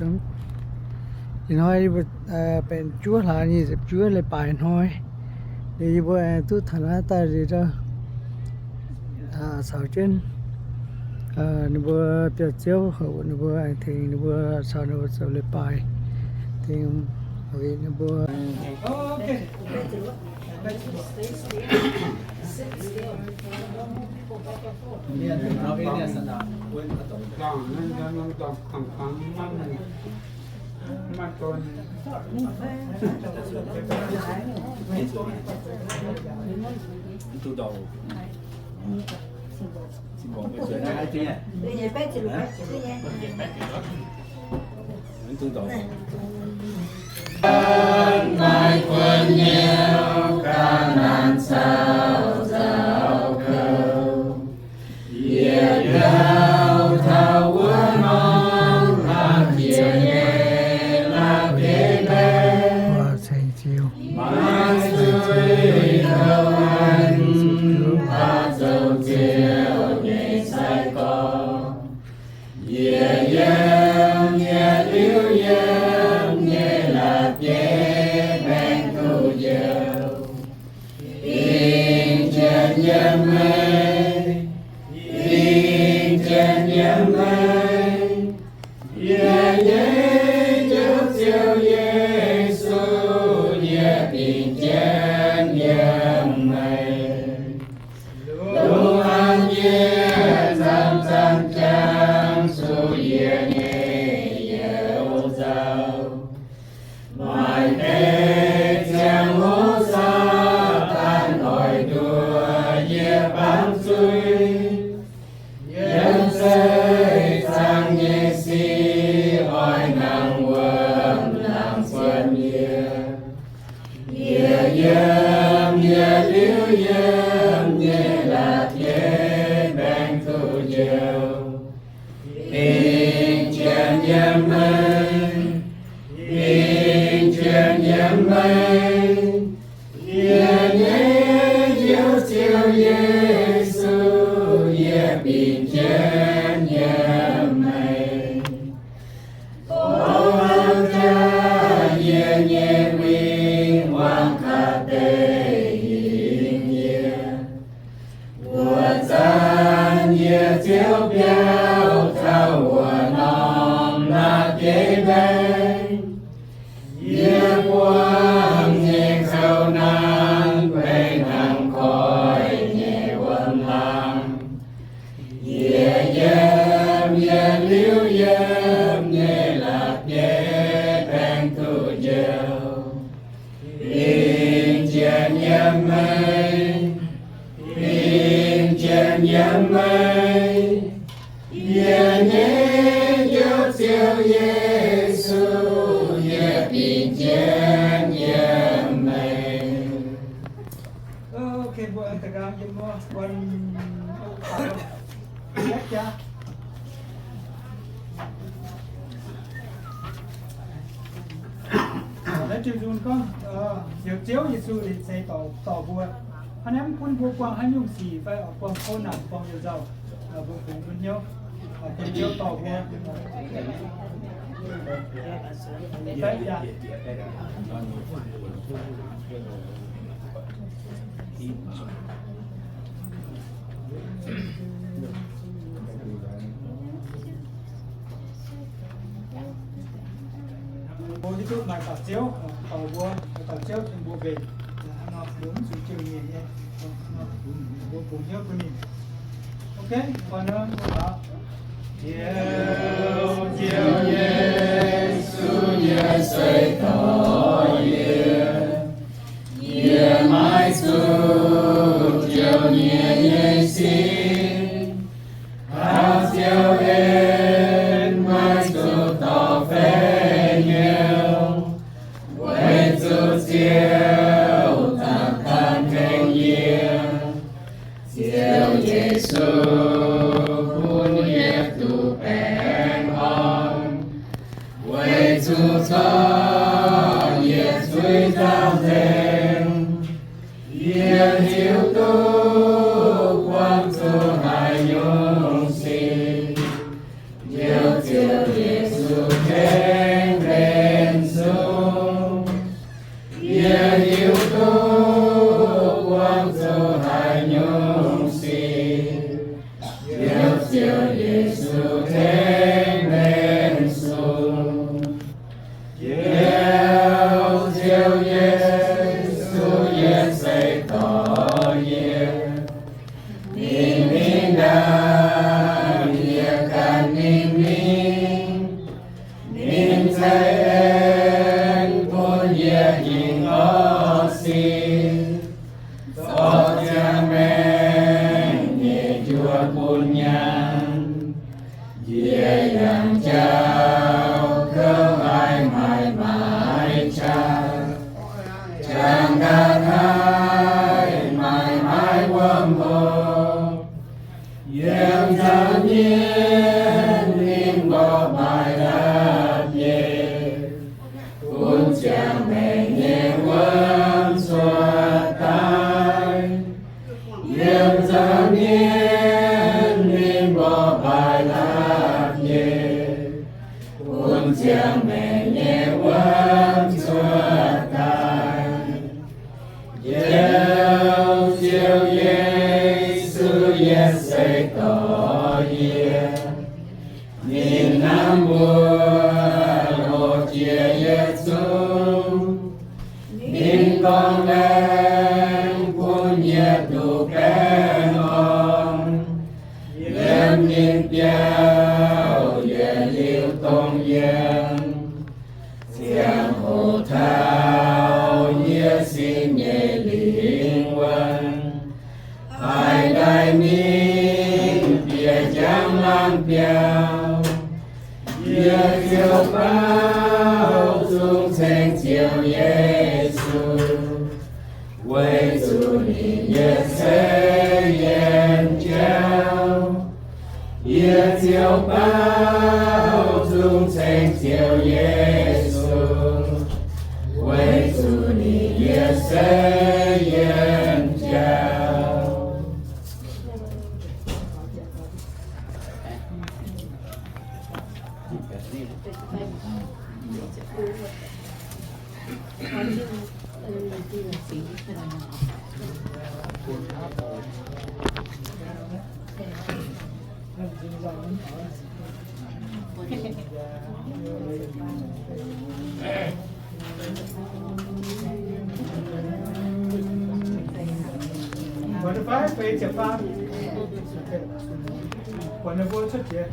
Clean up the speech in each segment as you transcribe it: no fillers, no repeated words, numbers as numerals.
sớm thì nói bên chúa là như dịp chúa lại bài nói thì bữa tôi thằng ta gì đó sao trên bữa tiệc chiếu hậu bữa thì bữa sau nó sau lại bài thì vì bữa okay. Tu đầu xin bỏ cái chuyện này chứ nhỉ? Tu đầu. Mai quân nhiều ca nan sao giao cầu, yết đau thao quân non là kia nhẹ là kế bên, và xây chiều mai xuôi thao anh ta dầu chiều nhẹ say co, yết yếm yết liu yếm nhẹ là kế bên tu dầu, in chân yếm mây, in chân yếm mây, yết yết chúc siêu Giêsu yết in chân yếm mây, lu an yết giam giam trang su yết nhẹ yêu dầu, mai thế chẳng hô sa tan hỏi đùa yết bám suy, yết xây sang nhẹ si hỏi nàng quân làm xuân yết, yết yếm yết liu yếm nhẹ là yết bên tu dầu, in chân yếm mây, in chân yếm mây, yết nhẹ chiếu siêu Giêsu yết in chân yếm mây, ô an cha yết nhẹ vinh hoàng khát tê in yết, mùa gian yết chiếu béo thao mùa non là kế bên, yết quang nhẹ khâu nan bên hàng khói nhẹ quân lang, yết yếm yết liu yếm nhẹ là kế bên tu dầu, in chân yếm mây, in chân yếm mây, yết nhẹ chúc siêu Giêsu yết in chân yếm mây. Ok, buat Instagram je semua buat ya. Lấy chiều dùn con, chiều chiếu Giêsu thì sẽ tỏ bùa. Anh em quân bùa quang hay nhung xì phải ở quang khô nặng quang nhiều dầu, bùa cùng với nhau, cùng chiếu tỏ bùa. Đấy ya. Bố đi tụi mày tỏ chiếu, tỏ bùa, tỏ chiếu thì bùa về, nó đúng sự chiều nhìn nhé, nó bùa cùng nhau của mình. Ok, còn nữa bùa đó. Chiều chiều Giêsu nhẹ xây tỏ yết, yết mãi suốt chiều nhẹ nhẹ xin, hào chiều đến mãi suốt tỏ phê nhiều, quên suốt chiều thật thân kênh nhiên, chiều Giêsu khuôn yết tu bèn hòn, quên suốt gió yết suy giao dền, yết hiếu tu quang su hai nhung xin, chiều chiều Giêsu thế sen con ye yin o si so cha men ye chua bun nhan ye yang chao cơ mãi mãi mãi cha chẳng ngàn hai mãi mãi quâm hồ yên gia nhiên in bỏ bài đáp ye cuốn cha mẹ nhẹ quên xóa tay yên gia nhiên in bỏ bài đáp ye cuốn cha mẹ nhẹ quên xóa tay Gieo chiều Giêsu sẽ tỏ ye nhìn nam mùa một chia Giêsu nhìn con em quân nhiệt đủ kén on em nhìn theo ye liêu tông yên thiang hồ thao ye xin nhẹ liên quan hai đại minh bia giang lang piao ye chiều bao dung sen chiều Giêsu quay dù ni ye sẽ yên trao ye chiều bao dung sen chiều Giêsu quay dù ni ye sẽ yên trao Quần nó phải về chợ pha. Quần nó vô xuất hiện.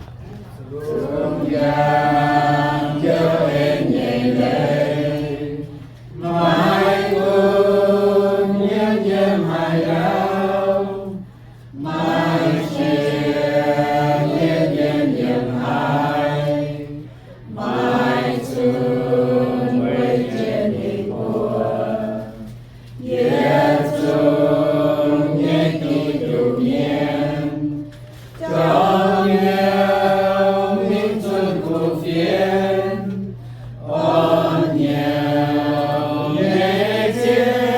Thương giang cho em nhẹ lệ mãi quân nhân dân hài đau mãi chia nhân dân dân hai mãi xuân quê trên đi mùa Giêsu nhé tôi chủ nhiên cho nhau miếng xuân của phiên on nhau nhé chiếu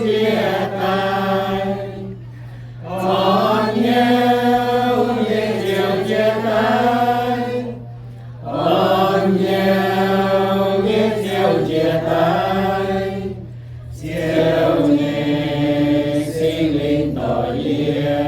chia tay on nhau nhé chiếu chia tay on nhau nhé chiếu chia tay chiếu nhé sinh linh tỏ yên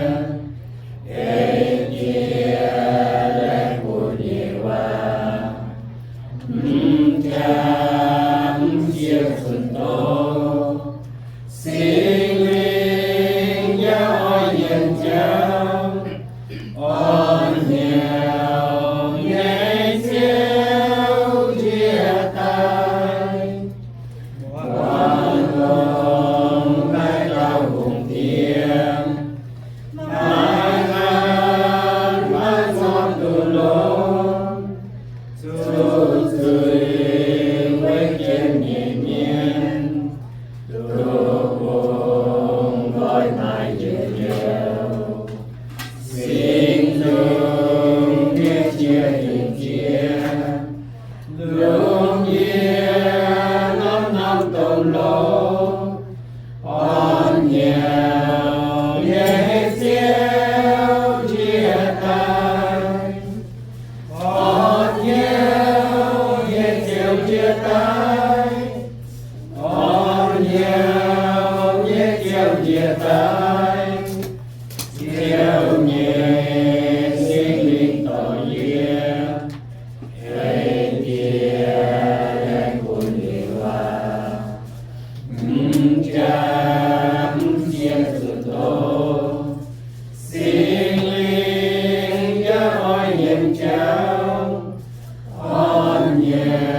Yeah.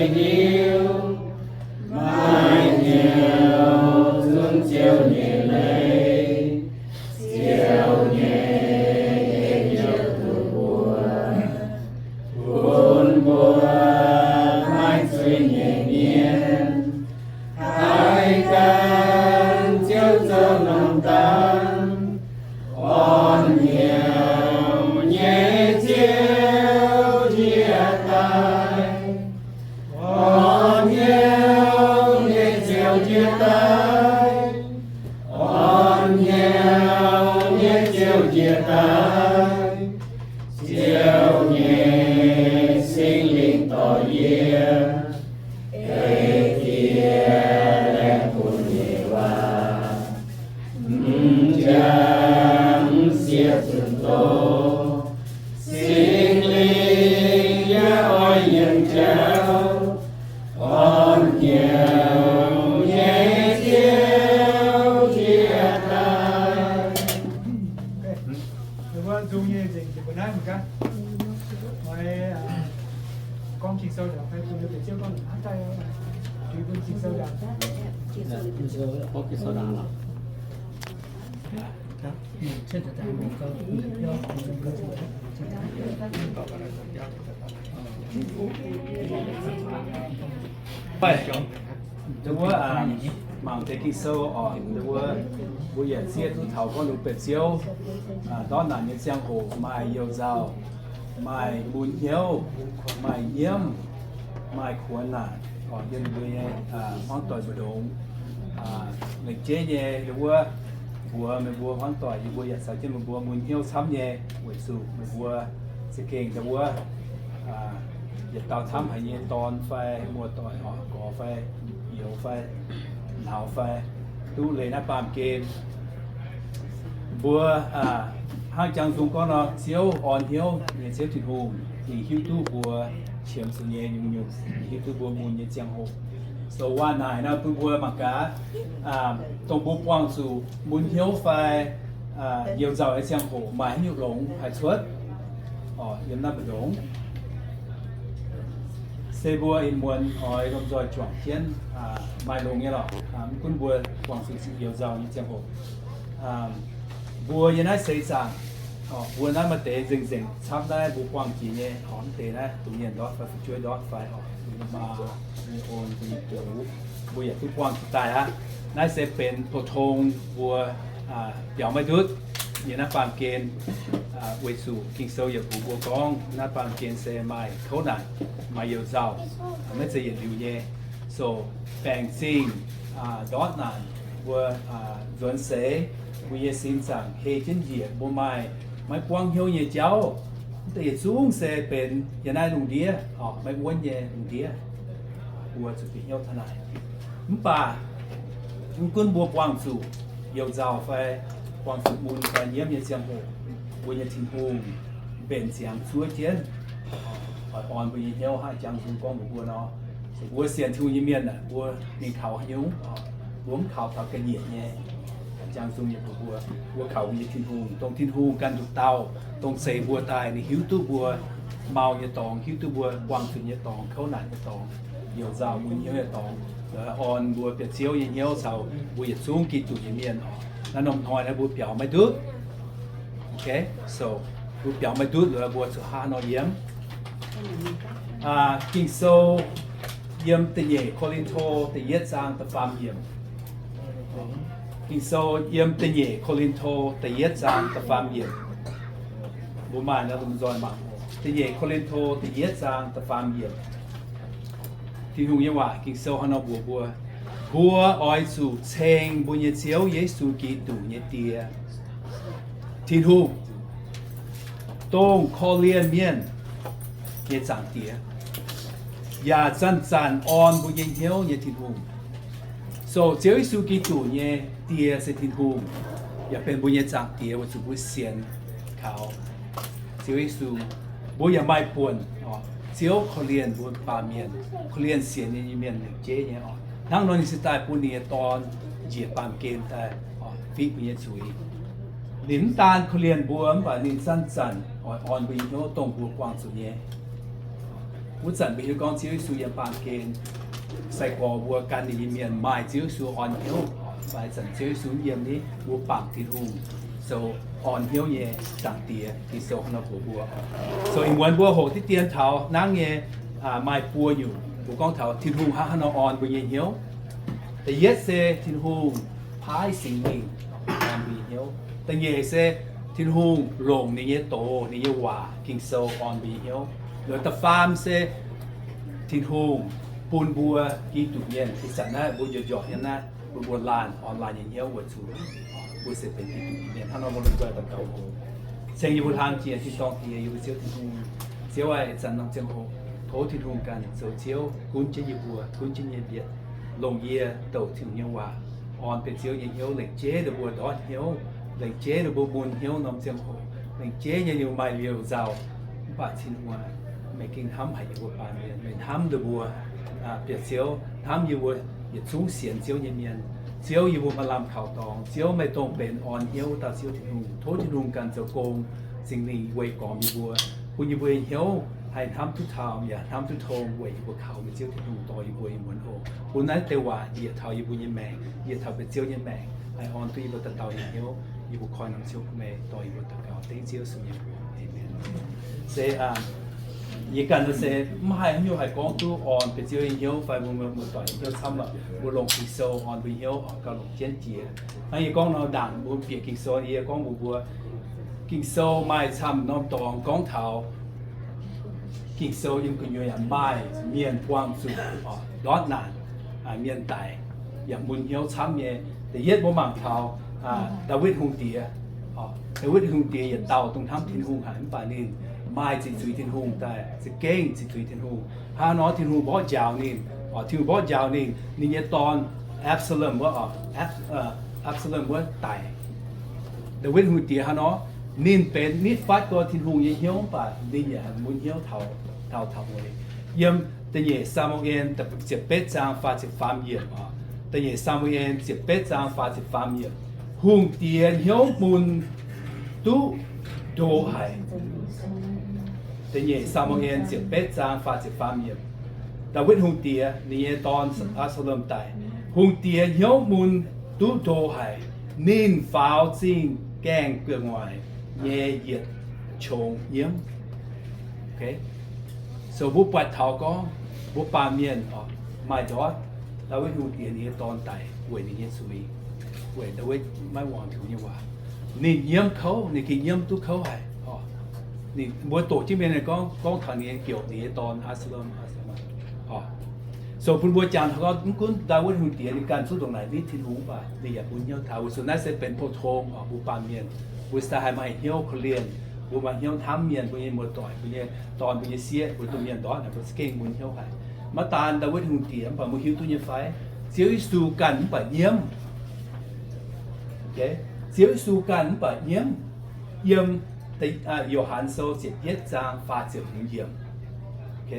hiếu mai nhiều dung chiều nhẹ lệ chiều nhẹ nhiều từ buồn buồn mai suy nhẹ nhiên hai can chiếu dâu lòng tan on nhiều nhẹ chiếu chia tay on nhiều nhẹ chiếu chia tay on nhiều nhẹ chiếu chia tay chiều nhẹ sinh linh tỏ nhiên ê kia lẽ cùng nhẹ hoa chẳng xia từng tô sinh linh ya oi nhân cháu on nhiều nhẹ chiếu chia tay. Đúng không? Dùng như dịch thì bữa nay mình cả. Ngoài con chỉ sâu được phải cùng được chiếu con hát tay chỉ con chỉ sâu được. The word Mount taking so on the word we are here to thảo con lục bệt chiếu đó là những giang hồ mai yêu giàu mai buồn hiếu mai nhiễm mai khuẩn là còn dân người hoang tỏi bờ đông người chế nhẹ the word vua mình vua hoang tỏi như vua sao chứ mình vua buồn hiếu sắm nhẹ buổi sủ mình vua sẽ kèn the word giờ tao thăm hay nhẹ tòn phai mua tỏi họ có phai yếu phai nào phai tu lấy nắp bám kềm bùa hai chàng dùng con nó chiếu on hiếu để chiếu thịt hùm thì hiếu tu bùa chiếm sự nhẹ nhung nhung hiếu tu bùa mùn nhẹ chàng hùm so one này nó tu bùa mặc cả tổng bộ quang su muốn hiếu phai nhiều giàu ở chàng hùm mà nhiều lồng hay xuất yếm nắp bờ đống xe bùa in muôn hỏi gom rồi chọn chiến mai lồng nghe lọ quân bùa quảng sự nhiều giàu như chàng hùm bùa như này xây sang bùa này mà tế dừng dừng sắp đây bùa quảng chỉ nhé hòn tế này tự nhiên đó phải chơi đó phải mà ôn thì kiểu bùa như quảng chỉ tài á này sẽเป็นตัวทงบัวเดี๋ยวไม่ดุดnhư nó phạm kiến với sự kinh sâu nhiều của bùa con nó phạm kiến sẽ mai khâu nạn mai nhiều giàu mới sẽ hiện điều nhé so bèn sinh đó là bùa dọn sẽ bây xin rằng hệ chân diệt bố mai quang hiếu nhẹ cháu thì xuống xe bên hiện nay lùng đĩa mai uốn nhẹ lùng đĩa bùa sự bị nhau thế này bà quân bùa quang chủ nhiều giàu phải quang chủ buồn phải nhiễm nhẹ xiang hồ bùa nhẹ thiên hùng bền xiang chúa chiến hỏi on bây giờ hai chàng dùng con của bùa nó bùa xiên thu như miên này bùa nhìn khảo nhúng uống khảo thảo cái nhiệt nhẹ chàng dùng nhiệt của bùa khảo nhiệt thiên hùng tông thiên hùng can dục tàu tông xây bùa tài này hiếu tu bùa màu nhiệt tòng hiếu tu bùa quang chủ nhiệt tòng khâu nạn nhiệt tòng nhiều giàu muốn nhiêu nhiệt tòng on bùa biệt chiếu nhiệt nhiêu sau bùa nhiệt xuống kỳ chủ nhiệt miên nó nồng thoi là bùa biểu mấy đứa ok so bùa biểu mấy đứa là bùa số hai nó yếm kinh sâu yếm tự nhẹ Corinto tự yết sang tự phạm yếm kinh sâu yếm tự nhẹ Corinto tự yết sang tự phạm yếm bùa mai nó cũng rồi mà tự nhẹ Corinto tự yết sang tự phạm yếm thì hùng như vậy kinh sâu nó bùa bùa oi su cheng bùa nhiệt chiếu Giêsu Kitô nhiệt tia thiên hùng tông khó liên miên nhiệt giảng tia ya chân chân on bùa nhiệt hiếu nhiệt thiên hùng so Giêsu Kitô nhiệt tia sẽ thiên hùng ya bên bùa nhiệt giảng tia và bùa xiên khảo Giêsu bùa ya mai buồn chiếu khó liên bùa ba miên khó liên xiên như miên chế nhé năng nói sự tạiปุ่นเนี่ยตอนเหยียบปามเกมแต่ฟิปุ่นเนี่ยช่วยลิ้นตาลเขาเรียนบวมว่าลิ้นสั้นๆอ่อนๆไปโน้ตรงบวกวางสุดเนี่ย วุฒิสันเป็นกองเจียวสูยังปางเกณฑ์ใส่กอบัวการดีเมียนไม้เจียวสูอ่อนเหี้ยวฝ่ายสันเจียวสูเยี่ยมนี้บัวปางที่ทุ่งโซอ่อนเหี้ยวเย่ต่างเตียที่โซขนาดบัวโซอีกวันบัวหกที่เตียนเท้านั่งเย่ไม้ปัวอยู่บัวกองเท้าที่ทุ่งหาขนาดอ่อนบัวเย่เหี้ยวแต่เย็ดเซที่ทุ่งพายสิ่งนี้อ่อนบัวเหี้ยวแต่เย่เซที่ทุ่งลงนี่เย่โตนี่เย่ว่ากิงโซอ่อนบัวเหี้ยวโดยแต่ฟาร์มเซที่ทุ่งปูนบัวกีตุเย็นที่สันน่ะบัวหยอดยันน่ะบัวลานออนไลน์อย่างเงี้ยวัวชูบัวเสร็จเป็นกีตุเย็นถ้าเราบริจาคตะเกาโหเชียงอยู่ทางเจียที่ต้องที่อยู่เชียวที่ทุ่งเชียวไอ้สันน้องเจียงโหโถที่ทุ่งกันโซเชียวกุ้นเจียบัวกุ้นเจียเบียดลงเยียเต่าถึงยังว่าออนเป็นเชียวยังเหี้ยวเหล็กเจ๊เดบัวดอดเหี้ยวเหล็กเจ๊เดบัวบุญเหี้ยวน้องเจียงโหเหล็กเจ๊ยังอยู่ไม่เลี้ยวเจ้าป่าชินหัวไม่กินทำให้บัวปานเมียนไม่ทำเดบัวเปียกเสียวทำอยู่ว่าอย่าสูงเสียนเสียวเมียนเสียวอยู่มาลำข่าวตองเสียวไม่ตรงเป็นอ่อนเหี้ยวตาเสียวที่นุ่งโทษที่นุ่งกันจะโกงสิ่งนี้ไว้ก่อนอยู่บัวคุณอยู่บัวเหี้ยวให้ทำทุกทางอย่าทำทุกทงไว้อยู่บัวเขาเป็นเสียวที่นุ่งต่ออยู่บัวเหมือนโอคุณนั้นแต่ว่าเหยียดเท้าอยู่บัวยังแมงเหยียดเท้าเป็นเสียวยังแมงให้อ่อนตัวอยู่บัวตะเกาอย่างเหี้ยวอยู่บัวคอยน้ำเสียวแม่ต่ออยู่บัวตะเกาเต็งเสียวสุญญบัวเอเมนเสียอีกันจะเสไม่ให้อยู่ให้กองตู้อ่อนเป็นเจ้าเหี้ยวไฟมือต่อยเหี้ยวซ้ำแบบบุลงกิโซอ่อนไปเหี้ยวก็ลงเจียนเจียให้กองเราด่างบุเปียกิโซเอียกองบัวกิโซไม่ซ้ำน้องตองกองเท้ากิโซยังก็อยู่อย่างไม่เมียนกว้างสุดร้อนนานเมียนไตอย่างบุญเหี้ยวซ้ำเนี่ยแต่เย็ดบ่มังเท้าดาวิดฮุงเตียดาวิดฮุงเตียอย่าเต่าตรงทำทิ้งฮุงหันป่านินไม่จิตจุยทิ้งหงแต่จะเก่งจิตจุยทิ้งหงถ้าน้องทิ้งหงบ่ยาวนี่ทิ้งบ่ยาวนี่นี่เนี่ยตอนแอบสลัมว่าแอบสลัมว่าตายเดวิดหุ่นเตี้ยฮะเนาะนี่เป็นนิดฟัดตัวทิ้งหงยังเหี้ยวป่ะนี่เนี่ยมุนเหี้ยวเท่าเลยยิ่งแต่เนี่ยซามูเอลแต่จะเป็ดจางฟ้าจะฟาร์มเยี่ยมแต่เนี่ยซามูเอลจะเป็ดจางฟ้าจะฟาร์มเยี่ยมหุ่นเตี้ยเหี้ยวมุนตู้โดหายแต่เนี่ยซามูเอลจะเป็ดจางฟ้าจะฟาร์มเยี่ยมดาวิดหุ่นเตี้ยนี่ตอนอัสลามตายหุ่นเตี้ยเหี้ยวมุนตู้โดหายนิ่งฟ้าวจริงแกงเกลืองไว้เย่เหยียดชงเยี่ยมโอเคส่วนบุปผาเท้าก็บุปผาเมียนไม่จอดดาวิดหุ่นเตี้ยนี่ตอนตายเวนี่เยสุยเวดาวิดไม่หวังถึงยังว่านี่เยี่ยมเขานี่คือเยี่ยมตู้เขาให้นี่บัวโตที่เป็นเนี่ยก็ทางนี้เกี่ยวนี่ตอนอัสลามส่วนบัวจานเขาก็คุณดาวิดหุ่นเตี้ยในการสู้ตรงไหนนี่ทิ้งหูป่ะนี่อย่าบุญเหี้ยวเท้าส่วนนั้นจะเป็นโพทงบุปผาเมียนบุษาให้มาเหี้ยวเขาเรียนบุมาเหี้ยวทำเมียนบุญเยี่ยมบัวต่อยบุญเยี่ยตอนบุญเยี่ยเสียบุญตัวเมียนดอนนะบุษเก่งบุญเหี้ยวให้มาตานดาวิดหุ่นเตี้ยป่ะบุญเหี้ยวตัวเยี่ยไฟเสียวสู้กันป่ะเยี่ยมโอเคเสียวสู้กันป่ะเยี่ยมแต่โยฮันโซเจ็บเย็ดจางฟ้าเจ็บหึงเยี่ยมโอเค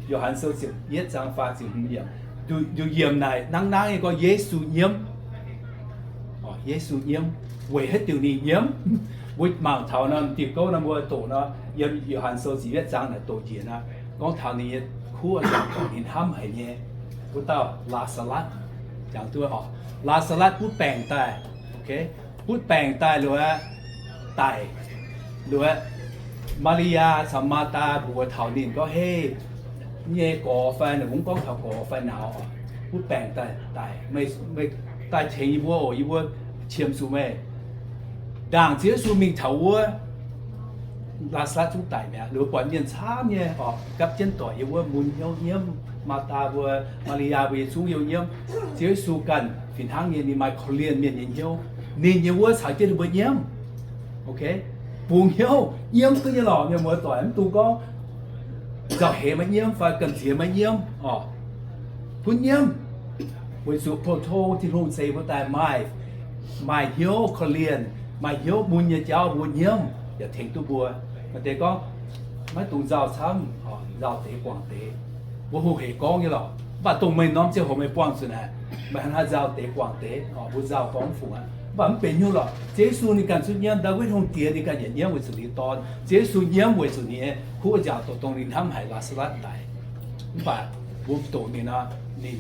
โยฮันโซเจ็บเย็ดจางฟ้าเจ็บหึงเยี่ยมดูเยี่ยมไหนนั่งๆก็เยซูเยี่ยมเยซูเยี่ยมเวให้ตัวนี้เยี่ยมวิทย์มาเท่านั้นตีโก้นั้นบัวโตนะเยี่ยมโยฮันโซเจ็บเย็ดจางเนี่ยโตเจียนะก็เท่านี้คู่อาจารย์ก่อนเห็นทำให้เนี่ยพูดต่อลาสลัดอย่างตัวลาสลัดพูดแปลงตายโอเคพูดแปลงตายหรือว่าตายหรือว่ามาริยาสัมมาตาบัวเถานินก็เฮ้เนี่ยก่อไฟเนี่ยผมก็เขาก่อไฟหนาวพูดแปลงตายไม่ตายเทียนอีวัวเชียมสูแม่ด่างเสียสูมิงเถาวัวลาสลัดทุกตายเนี่ยหรือว่าปล่อยเมียนช้าเนี่ยกับเจนต่ออีวัวมุนเยี่ยมมาตาบัวมาริยาบัวสูเยี่ยมเสียสูกันฟินทางเนี่ยมีไมโครเลียนเมียนเยี่ยวนี่เยี่ยวสายเจนบัวเยี่ยมโอเคปูเหี้ยวก็จะหล่อเนี่ยมัวต่อยมันตูก็จะเหมาเยี่ยมไฟกันเสียมาเยี่ยมพุ่นเยี่ยมวิสุโพโทที่รุ่งเซฟแต่ไม่เหี้ยวเขาเรียนไม่เหี้ยวมุนยาเจ้าบุญเยี่ยมอย่าเทงตัวบัวมันเด็กก็ไม่ตูเจ้าซ้ำเจ้าเตะกวางเตะบัวหูเหกองอย่างหรอบ้าตรงไม่น้อมเจ้าผมไม่ป้องสุดนะไม่ให้เจ้าเตะกวางเตะบัวเจ้ากองฝูงว่ามันเป็นอยู่หรอเจสูในการสุญญ์ดาวิดฮงเตียในการอย่างเยี่ยมวิสุทธิตอนเจสูเยี่ยมวิสุทธิคู่จะตัวตรงนี้ทำให้ลาสลัดได้ bà bố tổ nên nó nên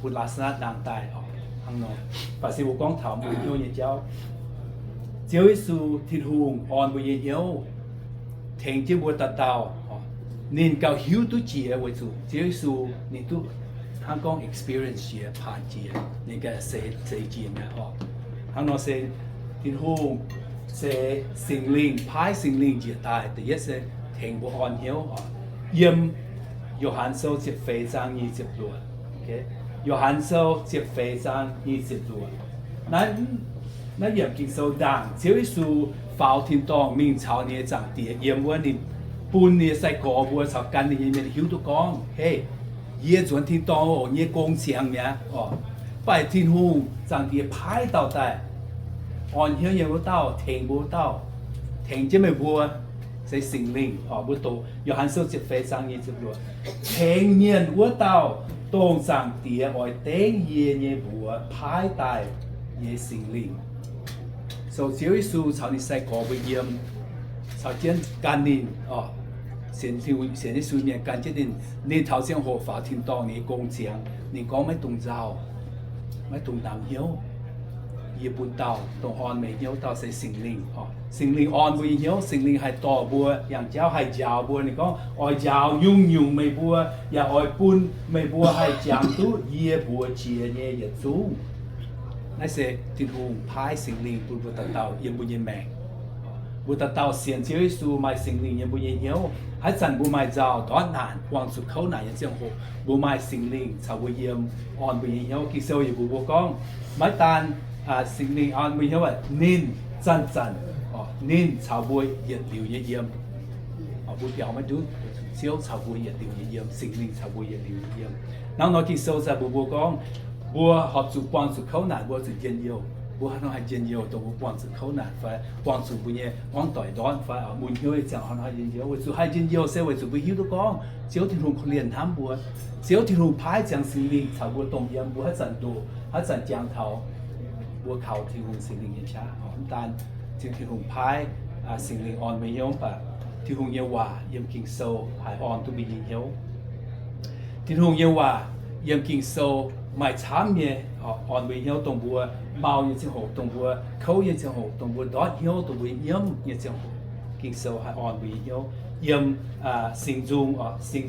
bố lá sát đang tài ở hàng nó bà sẽ bố con thảo bố yêu như cháu Chúa Giêsu thiên hùng on bố yêu thành chế bố ta tàu nên cao hiếu tu chia với Chúa Giêsu nên tu hàng con experience chia phản chia nên cái sẽ chia nè họ hàng nó sẽ thiên hùng sẽ sinh linh chia tài thì nhất sẽ thành bố on hiếu họ yếm Yohan Sâu接肥章20路 ，OK， Yohan Sâu接肥章20路，那也经受当，只是法天當明朝呢長啲，因為你半年使過半朝近年面曉都講，嘿，嘢轉天當哦，嘢工廠咩哦，拜天空長啲排到大，按曉嘢冇到，停冇到，停即咪冇。sẽ sinh linh ở bữa tối, giờ hắn sâu chụp phê sang như chụp luôn, thành niên bữa tàu tôn sang tía ở tên ye như bữa phái tài ye sinh linh, sau chiếu Giêsu sau này sẽ có với yếm, sau chiến can nín hiện Giêsu miệng can chết nín, nín thảo xem hồ pháp thiên tông này công trạng, nín có mấy tung dao, mấy tung đám hiếu. Ye bún tàu tông on mấy hiếu tàu sẽ sinh linh on với hiếu sinh linh hay tỏ bùaอย่างเจ้าhay giàu bùa này có oi giàu nhung mấy bùa ya oi bún mấy bùa hay giang tu ye bùa chia nhẹ ye chú này sẽ tin hùng phái sinh linh bùa bùa tàu yếm bùa yếm mẹ bùa tàu xiên chiếu Giêsu mai sinh linh yếm bùa yếm hiếu hay dần bùa mai giàu đó nạn quang sụt khâu nạn yang hồ bùa mai sinh linh sau bùa yếm on bùa yếm hiếu kỳ sâu ye bùa con mai tan sinh linh on mình hiểu vậy nên chân nên chào buổi nhiệt liều nhiệt yếm buổi biểu mấy đứa siêu chào buổi nhiệt liều nhiệt yếm sinh linh chào buổi nhiệt liều nhiệt yếm nào nói khi sâu ra bùa con bùa học chủ quan chủ khâu nạn bùa chủ dân yêu bùa nó hay dân yêu tổng bùa quan chủ khâu nạn phải quan chủ bùa nhẹ quan tỏi đón phải ở muốn hiểu chẳng họ nói dân yêu với chủ hay dân yêu sẽ với chủ bùa hiểu đó con siêu thì hùng liền tham bùa siêu thì hùng phái chẳng sinh linh chào bùa tổng yếm bùa hết dần đồ hết dần giang thảo bùa khảo thì hùng sinh linh như cha họ tan thì hùng phái sinh linh on mấy nhóm và thì hùng nhiều hòa yếm kinh sâu hải on tu bị nhiều thì hùng nhiều hòa yếm kinh sâu mãi chám nhẹ on mấy nhóm tông bùa màu như thế hồ tông bùa khâu như thế hồ tông bùa đót hiếu tông bùa yếm như thế hồ kinh sâu hải on mấy nhóm yếm sinh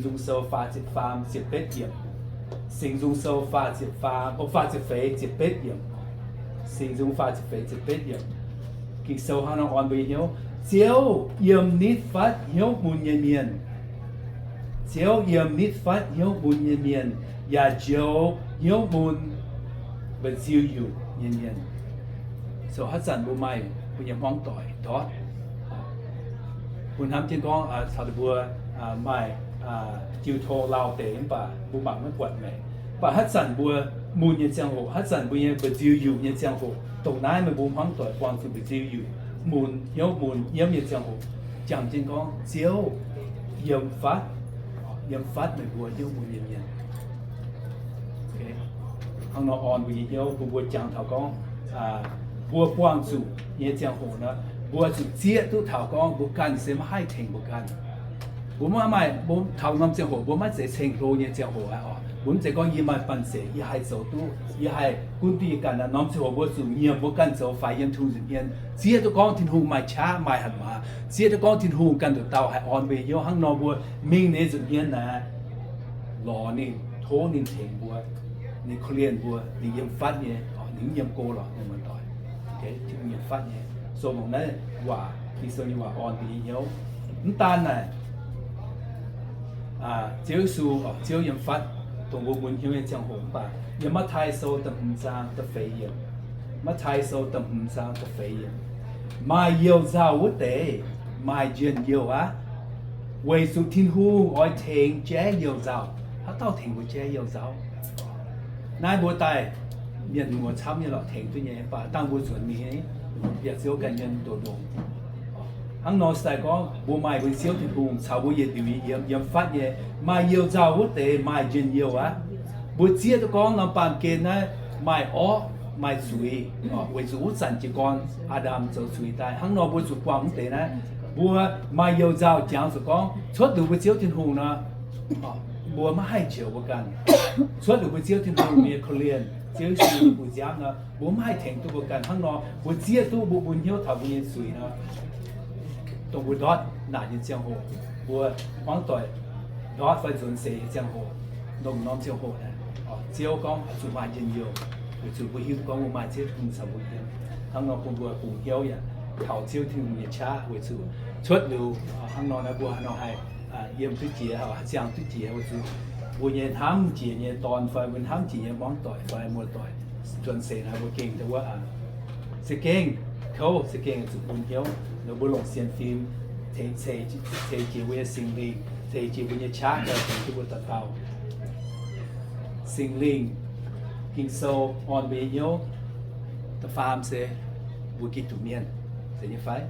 dung sâu pha chết phàm chết bết yếm sinh dung sâu pha chết phàm pha chết phế chết bết yếm sinh dung pha chết phế chết bết yếm kinh sâu hắn on mấy nhóm chiếu yếm nít phát hiếu bùn nhân miền chiếu yếm nít phát hiếu bùn nhân miền và chiếu hiếu bùn và chiếu yu nhân miền so hát dần bùn mai bùn yếm hoang tỏi đó bùn hàm thiên con sau đó bùa mai chiếu thô lao tế và bùn bằng nó quật mẹ và hát dần bùa mùn nhân giang hồ hát dần bùn yếm và chiếu yu nhân giang hồ tổng nái mà bùn hoang tỏi quang sự bị chiếu yu mùn hiếu mùn yếm như giang hồ chẳng trên con chiếu yếm phát mình bùa hiếu mùn yếm nhân ok hàng nó on vì hiếu bùa chẳng thảo con bùa quang chủ như giang hồ nó bùa chủ chia tu thảo con bùa can xem hai thành bùa can bùa mai bùa thảo năm giang hồ bùa mai sẽ thành lô như giang hồ bùa sẽ có gì mà phần sẽ y hai số tu y hai quân điกันนะน้อมเสียบสู่เงียบกันเสียไฟยังทุ่งสิเงียนเสียตัวกองทินหูไม่ช้าไม่หันมาเสียตัวกองทินหูกันตัวเตาให้อ่อนไปเยอะหังนอบัวมิงในสุดเงียนนะหล่อนี่โทนี่เถงบัวนี่เคลียนบัวนี่เยี่ยมฟัดเนี่ยนี่เยี่ยมโกหรอเนี่ยมันต่อยโอเคที่เยี่ยมฟัดเนี่ยส่วนของนั้นว่าที่ส่วนนี้ว่าอ่อนไปเยอะน้ำตาลน่ะเจียวสูเจียวเยี่ยมฟัดตรงบนหิ้วยังจังหงป่ะยังมาไทยโซตำหุ่นจางตะเฟยยังมาไทยโซตำหุ่นจางตะเฟยยังมาเยี่ยวเจ้าวะเตะมาเจียนเยี่ยวเวสุทินหูอ้อยเทงแจ้เยี่ยวเจ้าถ้าเต้าเทงกูแจ้เยี่ยวเจ้านายบัวตายเมียนหัวช้ำเนี่ยหรอเทงตัวใหญ่ป่ะตั้งบัวสวนนี้อยากเสียวกันเงินตัวดงhắn nói sai có bố mai với siêu thì cùng sau bố nhiệt điều yếm phát nhé mai yêu giàu quốc tế mai dân yêu bố chia cho con làm bàn kê này mai ó mai suy với rú dần chỉ con Adam cho suy tai hắn nói bố chủ quang quốc tế này bố mai yêu giàu chẳng cho con xuất được với siêu thiên hùng nó บัวไม่ให้เจียวกันส่วนหรือบัวเจียวที่เรามีคนเรียนเจียวสีบัวเจียวนะบัวไม่ให้แทงตัวกันข้างนอกบัวเจียวตัวบัวบุญเหี้ยวถาวรเย็นสวยนะตรงบัวดอดหนาเย็นเจียงโหบัวฟังต่อยดอดไฟจนเสียเจียงโหลงน้ำเจียงโหนะเจียวก้องจุมาเย็นเยียวจุบัวหิ้วก้องบัวมาเจียวทุ่งสาวบัวเย็นข้างนอกบัวปูเหี้ยวอย่างเขาเจียวที่มีช้าบัวจุชุดดูข้างนอกนะบัวข้างนอกให้yếm thứ chia hoặc giang thứ chia hoặc chú buổi nhẹ tham chia nhẹ toàn phải buổi tham chia nhẹ món tỏi phải mua tỏi chuẩn sẽ là buổi kinh thì sẽ kinh khâu sẽ kinh chụp buồn hiếu nó buổi lồng xem phim thế chỉ buổi sinh linh thế chỉ buổi nhẹ chat rồi thì buổi tập vào sinh linh kinh sâu on bề hiếu tập farm sẽ buổi kỳ tụ miền sẽ như phải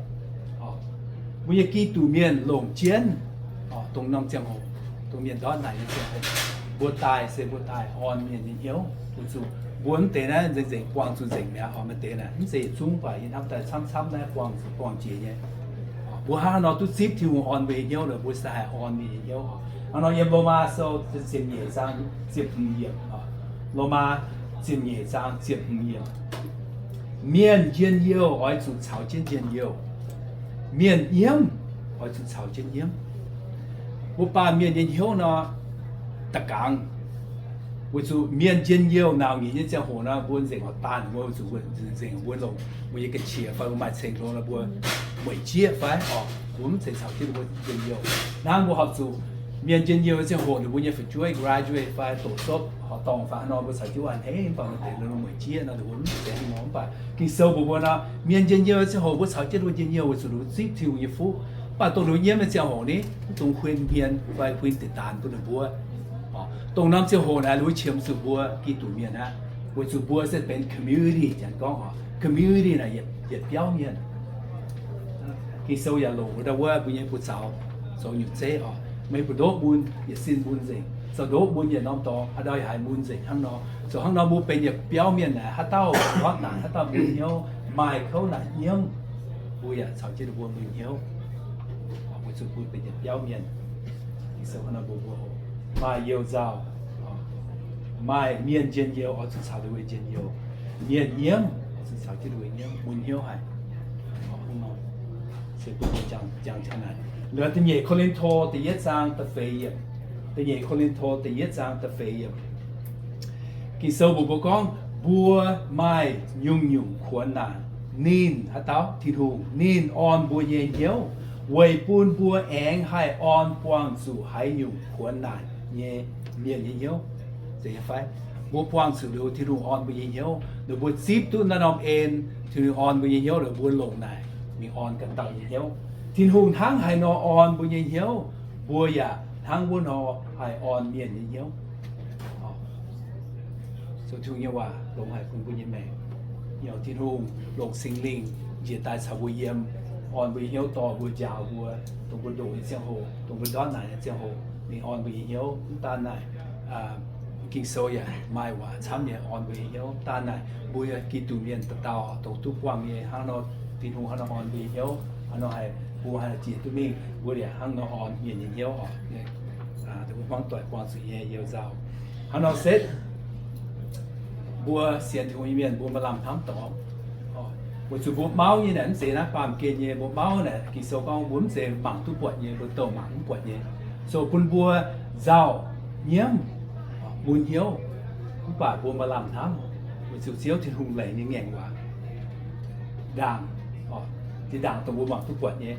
buổi nhẹ kỳ tụ miền lồng chiếnตรงน้ำเจียงโหตรงเมียนด้านไหนเจียงโหบัวตายเสียบัวตายอ่อนเมียนเหี้ยวบัวจูบัวเตะนะเจ๋งๆกวางจูเจ๋งเนี่ยมันเตะนะมันเสียจุ้งไปยินทับแต่ช้ำๆนะกวางเจียเนี่ยบัวห้าเราตุ้ซิปที่อ่อนเมียนเหี้ยวเลยบัวสายอ่อนเมียนเหี้ยวเราเยี่ยมโลมาโซ่เจียมเหยียดจางเจียมเหยียดโลมาเจียมเหยียดจางเจียมเหยียดเมียนเจียนเหี้ยวอ้อยจูเฉาเจียนเหี้ยวเมียนเยี่ยมอ้อยจูเฉาเจียนเยี่ยม我把面筋油呢，特讲，我做面筋油，然后人家河呢，我整个蛋，我做整我弄，我一个切法，我买成功了，我每切法哦，我们在炒这个筋油，然后我好做面筋油这河呢，我也会做 graduate 法读书，好当法呢，我炒就按嘿，把我哋那每切那我们这样弄法，跟手部呢，面筋油这河我炒这个筋油，我做到最条一副。把ตัวรู้เยี่ยมเจ้าโหนี้ตรงควีนเพียนไว้ควีนติดตามตัวหนึ่งบัวตรงน้ำเจ้าโหนะรู้เชื่อมสู่บัวกี่ตัวเมียนะบัวสู่บัวจะเป็น community จังก้องcommunity นะเหยียดเปี้ยวเมียนกี่โซยาโลเราว่าบุญยังผู้สาวโซหยุดเจ๊ไม่ผู้โดบุญอย่าสิ้นบุญสิโซโดบุญอย่าน้อมต่ออะไรหายบุญสิข้างนอกโซข้างนอกบุญเป็นเหยียดเปี้ยวเมียนนะฮัตเต้าวัดหนาฮัตเต้าบุญเหี้ยวไม่เขาหนาเยี่ยมบัวอย่าสาวเจ้าบัวบุญเหี้ยวสุดพูดเป็นเย้าเมียนที่สำคัญบัวมาเยี่ยวเจ้ามาเมียนเจียนเยี่ยวสุดสาวด้วยเจียนเยี่ยวเมียนเยี่ยมสุดสาวที่ด้วยเยี่ยมมุนเยี่ยวหายข้างนอกเสียตัวจังขนาดเหลือแต่เหย่คนเล่นโทแต่เย็ดจางแต่เฟย์แต่เหย่คนเล่นโทแต่เย็ดจางแต่เฟย์กินเซลบัวกองบัวไม้ยุ่งขวนหนานินฮัตเต้าที่ถูกนินอ่อนบัวเยี่ยว为半半硬係按幫助喺用困難嘅面嘢樣，這一塊我幫助了ที่รู้อ่อนไป嘢樣，เราบวชซิปตัวนั้นเองที่รู้อ่อนไป嘢樣เราบวชลงไหนมีอ่อนกันต่าง嘢樣，ที่รู้ทั้งให้นออ่อนไป嘢樣，บวชอย่าทั้งบวชนอให้อ่อนเมียน嘢樣，สุดท้ายว่าลงให้คุณผู้ยินแม่อย่างที่รู้ลงสิงลิงเจียตายสาวเยี่ยมon bị hiếu to vừa giàu vừa tụng vừa đủ những hồ tụng vừa đón này những hồ mình on bị hiếu ta này kinh soi à mai hòa tham nhẹ on bị hiếu ta này bây giờ kỳ tụ miền tập tàu tổ tu quang nhẹ hàng nó tin hùng hàng nó on bị hiếu hàng nó hay bùa hay chỉ tụ mình bùa để hàng nó on miền những hiếu họ tụ quang tuổi quang sự nhẹ hiếu giàu hàng nó xét bùa xiên thì hùng miền bùa mà làm thám tỏ một số bộ máu như này sẽ là làm kia như bộ máu này kỳ số con muốn sẽ mảng tu quậy như bộ tàu mảng quậy như số quân bùa giàu nhiễm buồn hiếu cũng phải bùa mà làm thám một số xíu thì hùng lệ như nghẹn quá đảng thì đảng tàu bộ mảng tu quậy như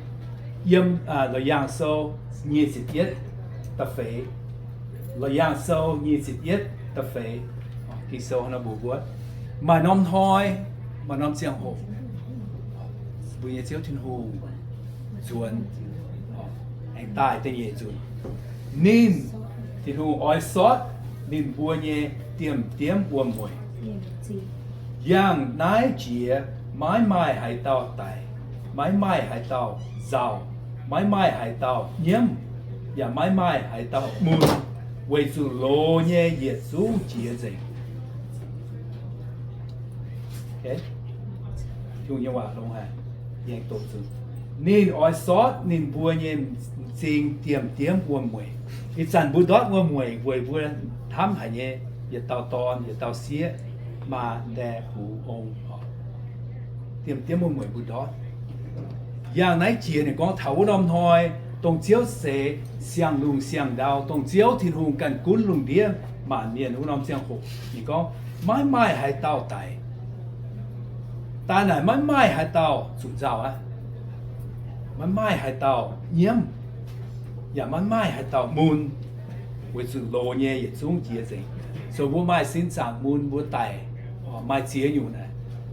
yếm là yang sâu như dịch tiết tập phế là yang sâu như dịch tiết tập phế kỳ số nó bùa bùa mà nom thôi mà nom xiang hồ bây giờ chiếu thiên hồ chuẩn anh tài tên nhẹ chuẩn nên thiên hồ oi sót nên bùa nhẹ tiêm bùa mồi yang nái chia mãi hải tàu tài mãi hải tàu giàu mãi hải tàu nhiễm và mãi hải tàu mùi为主罗nhẹ耶稣节日 OK 用英文弄下，ยังตัวสุด nên ỏi sót nên bùa nhiên xin tiêm bùa mùi ít dần bùa đót bùa mùi bùa thăm hải nhé giờ tàu ton giờ tàu xía mà đè phủ ông tiêm bùa mùi bùa đótอย่างไหนเจียเนี่ยก็เถาดอมทอยตรงเจียวเสเสียงลุงเสียงดาวตรงเจียวทินหุงกันกุ้นลุงเดียมาเมียนอุนอมเสียงหกนี่ก็ไม่ให้เต้าไตตาไหนไม่ให้เต้าสุดเจ้าอะไม่ให้เต้าเยี่ยมอย่าไม่ให้เต้ามูลวิสุโลเย่สูงเจียสิส่วนว่าไม่สิ้นจากมูลบัวไตไม่เจียอยู่นะ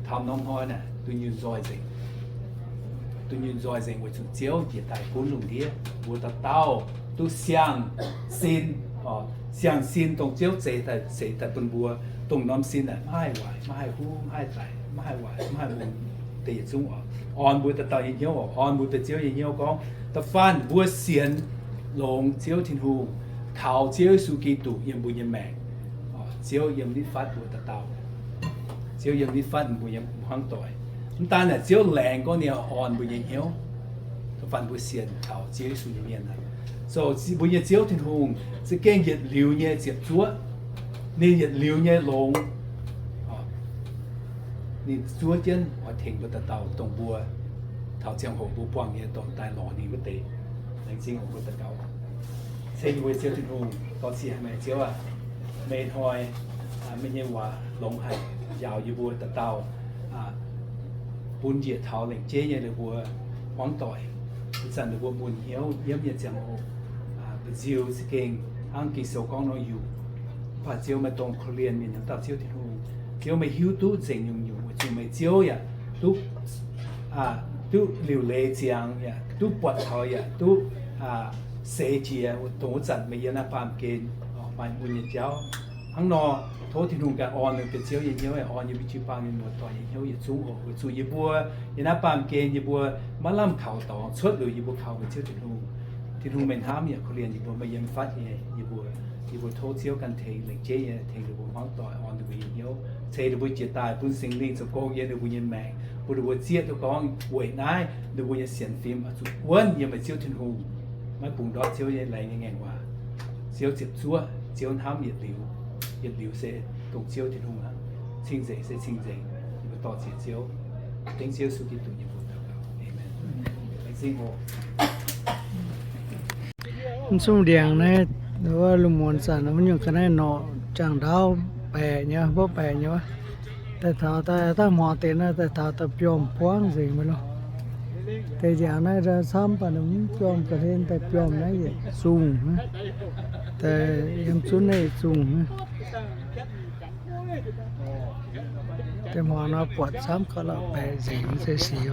ทำน้องทอยนะตัวยืนซอยสิtôi nhìn rồi rằng với chủ chiếu hiện tại cuốn lùng đĩa vừa tập tao tôi xiang xin tông chiếu sẽ tại tuần bùa tông nom xin là mai hu mai tại mai buồn để chúng on bùa tập tao hiện nhiêu on bùa tập chiếu hiện nhiêu có tập phan bùa xiên lồng chiếu thiên hu thảo chiếu su kỳ tụ yếm bùa yếm mẹ chiếu yếm đi phát bùa tập tao chiếu yếm đi phát bùa yếm hoang tội但係只要靚嗰年按每日曉，份會線頭自己數入面啦。所以每日只要天空，是經日料嘢接觸，你日料嘢龍，你昨天我聽不得到動波，頭將好不幫嘢當大羅你不得，你知我不得到。所以會只要天空，嗰次係咪只啊？未開乜嘢話龍係又要會得到buôn diệt thảo lệnh chế như là bùa hoang tỏi, dần là bùa buồn hiếu yếm nhiệt chẳng hộ, diều sự kinh, ăn kỳ sầu con nóอยู่ và diều mà tông khổ liền mình tạo diều thì hùng, diều mà hiếu tú dành dùng diều mà diều ya tú liều lệ giang ya tú bọt thảo ya tú sấy chia tông dần mà yên là phàm kên, mà buồn nhiệt giáo, hàng nọ thố thì nung cả on được cái chiếu gì nhiều ấy on như bị chịu bao nhiêu nốt tỏi nhiều như chú hồ chú như bùa như nắp bám kê như bùa má lâm khảo tỏ suốt rồi như bùa khảo cái chiếu thì nung mình hám nhưเขาเรียนnhư bùaไม่ยังphát như bùa thố chiếuกันเทเลยเจ๊เทเลยบùa hoang tỏi on được bị nhiềuเทđược bùa chia tài bùa sinh linh cho con như được bùa nhân mẹ bùa được bùa chia cho con quậy nái được bùa nhân xiên phim chú quên như mà chiếu thiên hùng mấy bùn đó chiếu như này nghe qua chiếu chụp chúa chiếu hám nhiệt liều nhiệt liều sẽ tổng chiếu thì hùng hả sinh dậy sẽ sinh dậy nhưng mà tỏ chỉ chiếu tính chiếu su kitô nhiệm vụ đạo amen anh xin hộ sung điàng này đó là muốn sản nó như cái này nó chẳng đau bè nhá bố bè nháแต่ถ้าหมอเต็นนะแต่ถ้าเปียมพวงสิมันเนาะแต่อย่างนั้นจะซ้ำปานนั้นเปียมกระเทนแต่เปียมนั้นสูงนะแต่ยังสูงในสูงนะแต่หมอเราปวดซ้ำก็เราแปะสิงเสีย